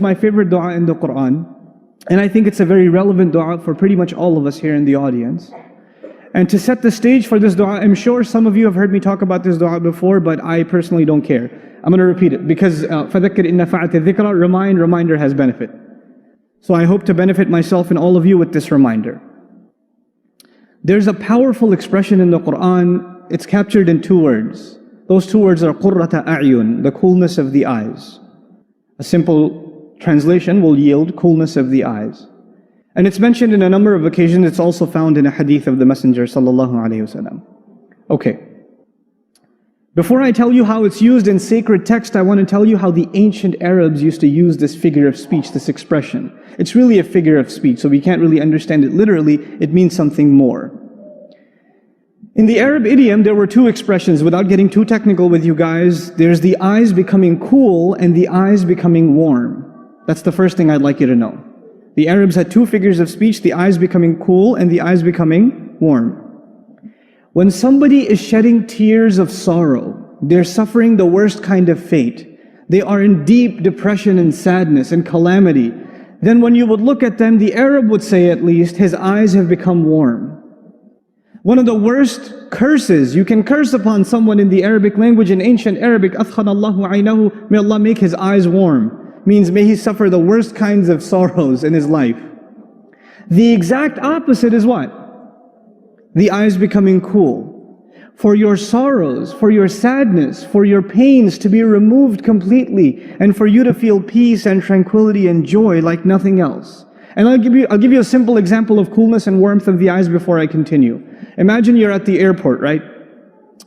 my favorite dua in the Qur'an, and I think it's a very relevant dua for pretty much all of us here in the audience. And to set the stage for this dua, I'm sure some of you have heard me talk about this dua before, but I personally don't care. I'm going to repeat it because فَذَكِّرْ إِنَّ فَعَتِ الذِّكْرَى, reminder has benefit. So I hope to benefit myself and all of you with this reminder. There's a powerful expression in the Qur'an. It's captured in 2 words. Those 2 words are قُرَّةَ أَعْيُن, the coolness of the eyes. A simple translation will yield coolness of the eyes. And it's mentioned in a number of occasions. It's also found in a hadith of the Messenger sallallahu alaihi wasallam. Okay. Before I tell you how it's used in sacred text, I want to tell you how the ancient Arabs used to use this figure of speech, this expression. It's really a figure of speech, so we can't really understand it literally. It means something more. In the Arab idiom, there were 2 expressions. Without getting too technical with you guys, there's the eyes becoming cool and the eyes becoming warm. That's the first thing I'd like you to know. The Arabs had 2 figures of speech, the eyes becoming cool and the eyes becoming warm. When somebody is shedding tears of sorrow, they're suffering the worst kind of fate. They are in deep depression and sadness and calamity. Then when you would look at them, the Arab would say at least, his eyes have become warm. One of the worst curses, you can curse upon someone in the Arabic language, in ancient Arabic, أَثْخَنَ اللَّهُ عَيْنَهُ, may Allah make his eyes warm. Means may he suffer the worst kinds of sorrows in his life. The exact opposite is what? The eyes becoming cool. For your sorrows, for your sadness, for your pains to be removed completely, and for you to feel peace and tranquility and joy like nothing else. And I'll give you a simple example of coolness and warmth of the eyes before I continue. Imagine you're at the airport, right?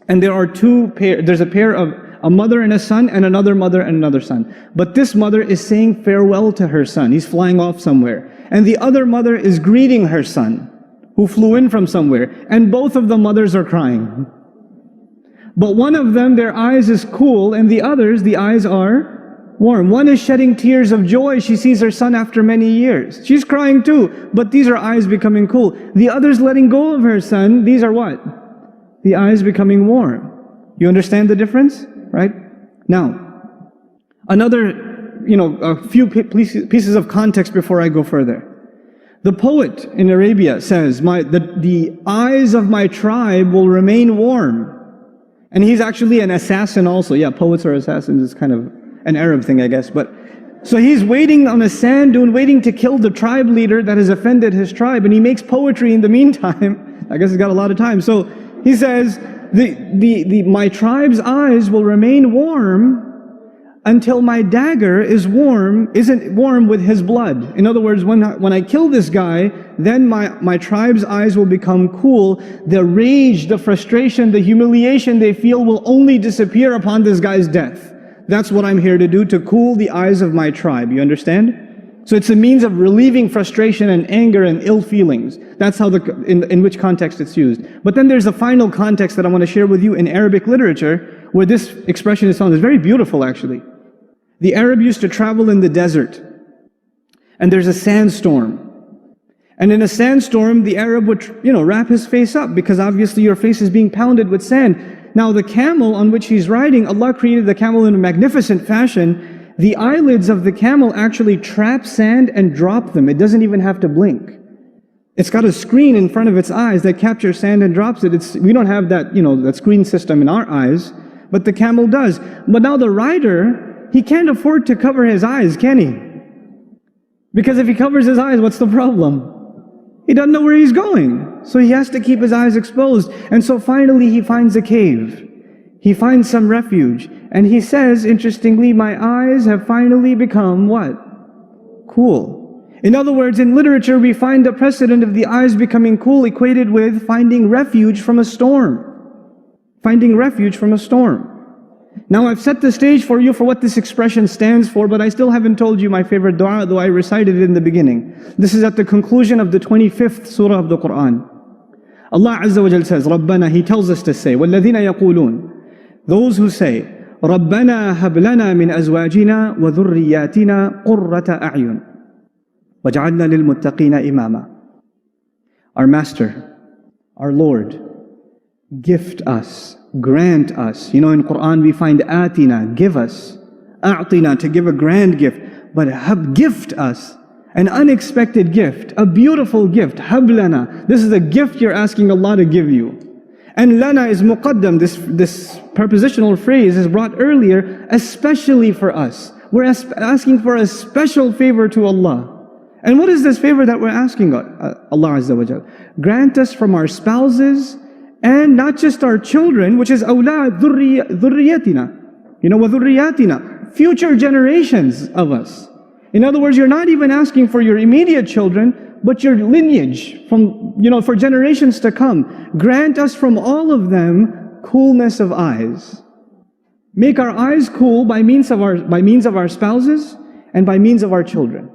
And there are 2 pairs, there's a pair of a mother and a son, and another mother and another son. But this mother is saying farewell to her son. He's flying off somewhere. And the other mother is greeting her son, who flew in from somewhere. And both of the mothers are crying. But one of them, their eyes is cool, and the others, the eyes are warm. One is shedding tears of joy. She sees her son after many years. She's crying too, but these are eyes becoming cool. The other's letting go of her son. These are what? The eyes becoming warm. You understand the difference? Right? Now, another, a few pieces of context before I go further. The poet in Arabia says, the eyes of my tribe will remain warm. And he's actually an assassin also. Yeah, poets are assassins. It's kind of an Arab thing, I guess. But so he's waiting on a sand dune, waiting to kill the tribe leader that has offended his tribe. And he makes poetry in the meantime. I guess he's got a lot of time. So he says, my tribe's eyes will remain warm until my dagger isn't warm with his blood. In other words, when I kill this guy, then my tribe's eyes will become cool. The rage, the frustration, the humiliation they feel will only disappear upon this guy's death. That's what I'm here to do, to cool the eyes of my tribe. You understand? So it's a means of relieving frustration and anger and ill feelings. That's how in which context it's used. But then there's a final context that I want to share with you in Arabic literature, where this expression is found. It's very beautiful, actually. The Arab used to travel in the desert, and there's a sandstorm. And in a sandstorm, the Arab would, wrap his face up, because obviously your face is being pounded with sand. Now the camel on which he's riding, Allah created the camel in a magnificent fashion. The eyelids of the camel actually trap sand and drop them. It doesn't even have to blink. It's got a screen in front of its eyes that captures sand and drops it. We don't have that, that screen system in our eyes, but the camel does. But now the rider, he can't afford to cover his eyes, can he? Because if he covers his eyes, what's the problem? He doesn't know where he's going. So he has to keep his eyes exposed. And so finally he finds a cave. He finds some refuge. And he says, interestingly, my eyes have finally become what? Cool. In other words, in literature we find the precedent of the eyes becoming cool equated with finding refuge from a storm. Finding refuge from a storm. Now I've set the stage for you for what this expression stands for, but I still haven't told you my favorite dua, though I recited it in the beginning. This is at the conclusion of the 25th surah of the Qur'an. Allah Azza wa Jal says, Rabbana, He tells us to say, وَالَّذِينَ يَقُولُونَ, those who say, رَبَّنَا هَبْ لَنَا مِنْ أَزْوَاجِنَا وَذُرِّيَّاتِنَا قُرَّةَ أَعْيُنٍ وَجْعَلْنَا لِلْمُتَّقِينَ إِمَامًا. Our Master, our Lord, gift us, grant us. In Quran we find atina, give us, a'tina, to give a grand gift. but gift us an unexpected gift, a beautiful gift. Hab lana. This is a gift you're asking Allah to give you. And lana is muqaddam. This prepositional phrase is brought earlier, especially for us. We're asking for a special favor to Allah. And what is this favor that we're asking Allah Azza wa Jal? Grant us from our spouses, and not just our children, which is awlad, dhurriyatina. Wa dhurriyatina. Future generations of us. In other words, you're not even asking for your immediate children, but your lineage from, for generations to come. Grant us from all of them coolness of eyes. Make our eyes cool by means of our spouses and by means of our children.